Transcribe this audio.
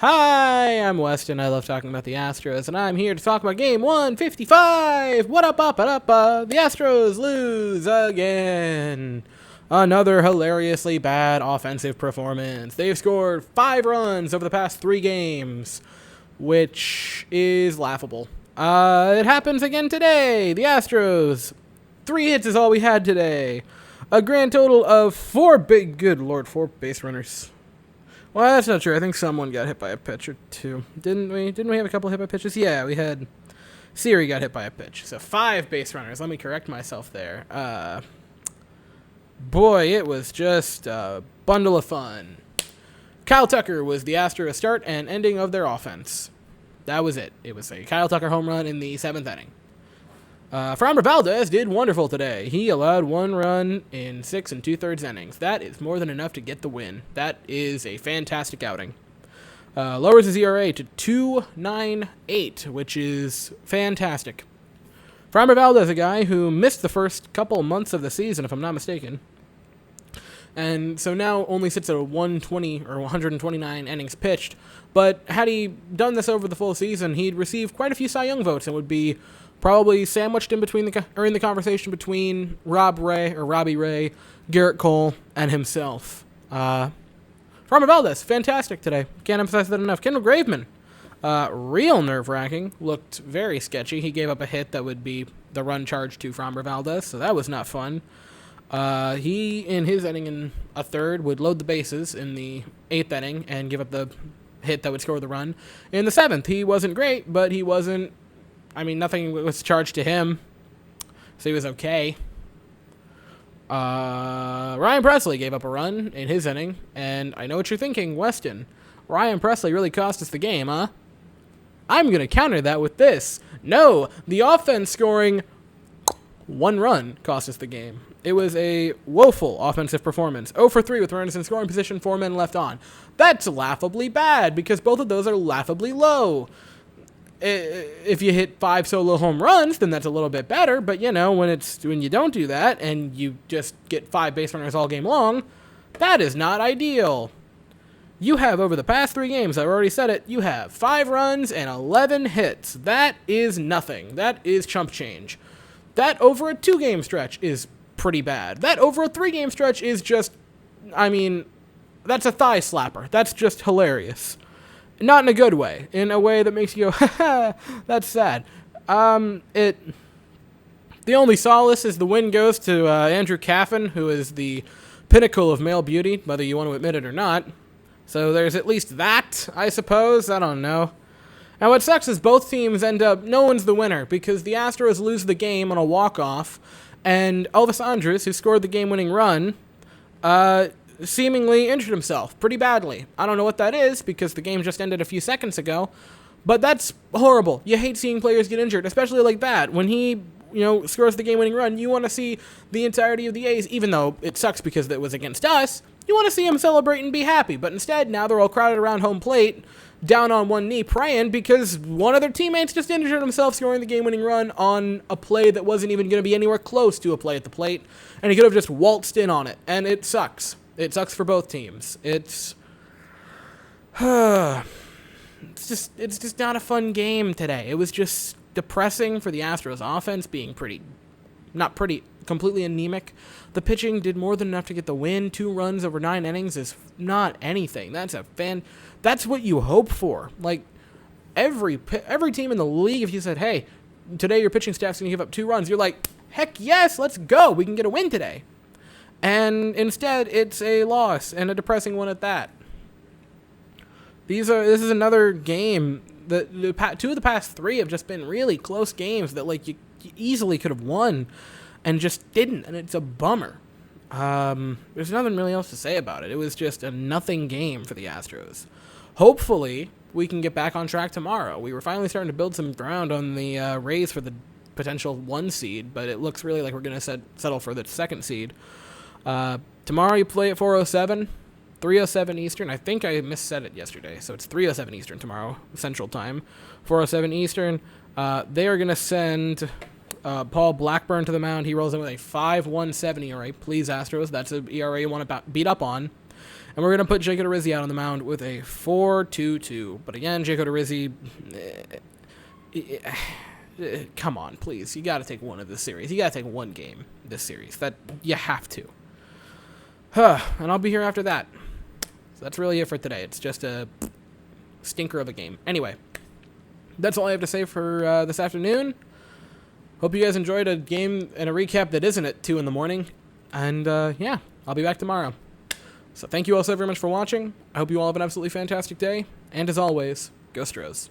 Hi, I'm Weston. I love talking about the Astros, and I'm here to talk about Game 155. What up, The Astros lose again. Another hilariously bad offensive performance. They've scored 5 runs over the past 3 games, which is laughable. It happens again today. The Astros, 3 hits is all we had today. A grand total of 4 base runners. Well, that's not true. I think someone got hit by a pitch or 2. Didn't we? Didn't we have a couple hit by pitches? Yeah, we had Siri got hit by a pitch. So 5 base runners. Let me correct myself there. Boy, it was just a bundle of fun. Kyle Tucker was the Astros start and ending of their offense. That was it. It was a Kyle Tucker home run in the 7th inning. Framber Valdez did wonderful today. He allowed 1 run in 6 2/3 innings. That is more than enough to get the win. That is a fantastic outing. Lowers his ERA to 2.98, which is fantastic. Framber Valdez, a guy who missed the first couple months of the season, if I'm not mistaken, and so now only sits at a 120 or 129 innings pitched. But had he done this over the full season, he'd receive quite a few Cy Young votes and would be probably sandwiched in between in the conversation between Robbie Ray, Garrett Cole, and himself. Framber Valdez, fantastic today. Can't emphasize that enough. Kendall Graveman, real nerve-wracking. Looked very sketchy. He gave up a hit that would be the run charge to Framber Valdez, so that was not fun. He, in his inning in a third, would load the bases in the 8th inning and give up the hit that would score the run. In the 7th, he wasn't great, but he wasn't. Nothing was charged to him, so he was okay. Ryan Presley gave up a run in his inning, and I know what you're thinking, Weston. Ryan Presley really cost us the game, huh? I'm going to counter that with this. No, the offense scoring 1 run cost us the game. It was a woeful offensive performance. 0 for 3 with runners in scoring position, 4 men left on. That's laughably bad, because both of those are laughably low. If you hit 5 solo home runs, then that's a little bit better. But, when you don't do that and you just get 5 base runners all game long, that is not ideal. You have, over the past 3 games, I've already said it, you have 5 runs and 11 hits. That is nothing. That is chump change. That over a 2-game stretch is pretty bad. That over a 3-game stretch is just, that's a thigh slapper. That's just hilarious. Not in a good way, in a way that makes you go, ha, that's sad. The only solace is the win goes to Andrew Caffin, who is the pinnacle of male beauty, whether you want to admit it or not. So there's at least that, I suppose. I don't know. Now what sucks is both teams end up, no one's the winner, because the Astros lose the game on a walk-off, and Elvis Andrus, who scored the game-winning run, seemingly injured himself pretty badly. I don't know what that is, because the game just ended a few seconds ago, but that's horrible. You hate seeing players get injured, especially like that. When he, scores the game-winning run, you want to see the entirety of the A's, even though it sucks because it was against us, you want to see him celebrate and be happy. But instead, now they're all crowded around home plate, down on one knee, praying because one of their teammates just injured himself scoring the game-winning run on a play that wasn't even going to be anywhere close to a play at the plate, and he could have just waltzed in on it, and it sucks. It sucks for both teams. It's just not a fun game today. It was just depressing for the Astros offense being completely anemic. The pitching did more than enough to get the win. 2 runs over 9 innings is not anything. That's what you hope for. Like every team in the league, if you said, "Hey, today your pitching staff's going to give up 2 runs," you're like, "Heck yes, let's go. We can get a win today." And instead, it's a loss, and a depressing one at that. This is another game that 2 of the past 3 have just been really close games that you easily could have won, and just didn't, and it's a bummer. There's nothing really else to say about it. It was just a nothing game for the Astros. Hopefully, we can get back on track tomorrow. We were finally starting to build some ground on the Rays for the potential 1 seed, but it looks really like we're going to settle for the 2nd seed. Tomorrow you play at 4:07, 3:07 Eastern. I think I missaid it yesterday, so it's 3:07 Eastern tomorrow, Central Time. 4:07 Eastern. They are going to send Paul Blackburn to the mound. He rolls in with a 5.17 ERA. Please, Astros, that's an ERA you want to beat up on. And we're going to put Jake Odorizzi out on the mound with a 4-2-2. But again, Jake Odorizzi, come on, please. You got to take one of this series. You got to take one game this series. That you have to. And I'll be here after that. So that's really it for today. It's just a stinker of a game. Anyway, that's all I have to say for this afternoon. Hope you guys enjoyed a game and a recap that isn't at 2 in the morning. And yeah, I'll be back tomorrow. So thank you all so very much for watching. I hope you all have an absolutely fantastic day. And as always, go Astros.